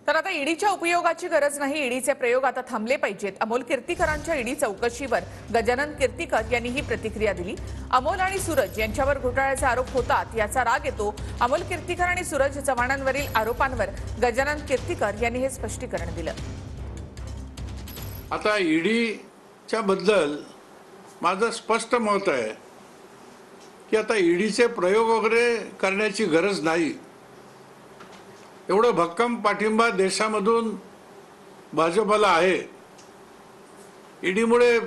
तर आता ईडीच्या उपयोगाची गरज नाही, ईडीचे प्रयोग आता थांबले पाहिजेत. अमोल कीर्तीकरांच्या ईडी चौकशीवर गजानन कीर्तीकर यांनी ही प्रतिक्रिया दिली. अमोल आणि सूरज यांच्यावर घोटाळ्याचे आरोप होतात याचा राग येतो. अमोल कीर्तीकर आणि सूरज चव्हाणांवरील आरोपांवर गजानन कीर्तीकर यांनी हे स्पष्टीकरण दिलं. आता ईडीच्या बद्दल माझं स्पष्ट मत आहे की आता ईडीचे प्रयोग वगैरे करण्याची गरज नाही. एवढं भक्कम पाठिंबा देशामधून भाजपला आहे. ईडीमुळे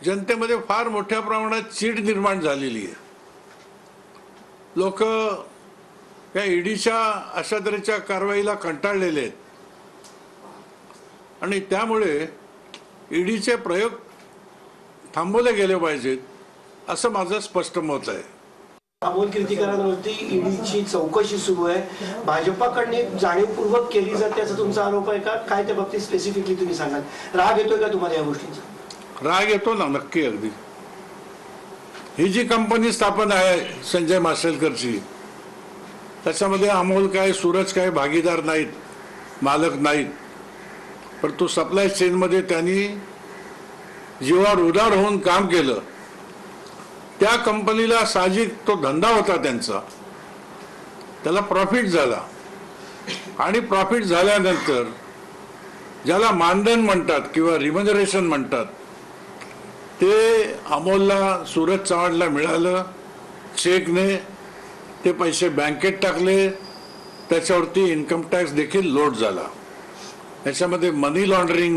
जनतेमध्ये फार मोठ्या प्रमाणात चीड निर्माण झालेली आहे. लोक या ईडीच्या अशा तऱ्हेच्या कारवाईला कंटाळलेले आहेत आणि त्यामुळे ईडीचे प्रयोग थांबवले गेले पाहिजेत असं माझं स्पष्ट मत आहे. अमोल कीर्तीकरांवरती ईडीची चौकशी सुरू आहे. भाजपाकडे जाणीवपूर्वक केली जाते असा तुमचा आरोप आहे का? काय त्या बाबतीत स्पेसिफिकली तुम्ही सांगाल? राग येतोय का तुम्हाला या गोष्टीचा? राग येतो ना, नक्की. अगदी ही जी कंपनी स्थापन आहे संजय माशेलकरची, त्याच्यामध्ये अमोल काय सूरज काय भागीदार नाहीत, मालक नाहीत. परंतु सप्लाय चेनमध्ये त्यांनी जीवावर उधार होऊन काम केलं. त्या कंपनीला साहजिक तो धंदा होता त्यांचा, त्याला प्रॉफिट झाला आणि प्रॉफिट झाल्यानंतर ज्याला मानधन म्हणतात किंवा रिम्युनरेशन म्हणतात ते अमोलला सूरज चव्हाणला मिळालं. चेकने ते पैसे बँकेत टाकले, त्याच्यावरती इन्कम टॅक्स देखील लोड झाला. याच्यामध्ये मनी लॉन्ड्रिंग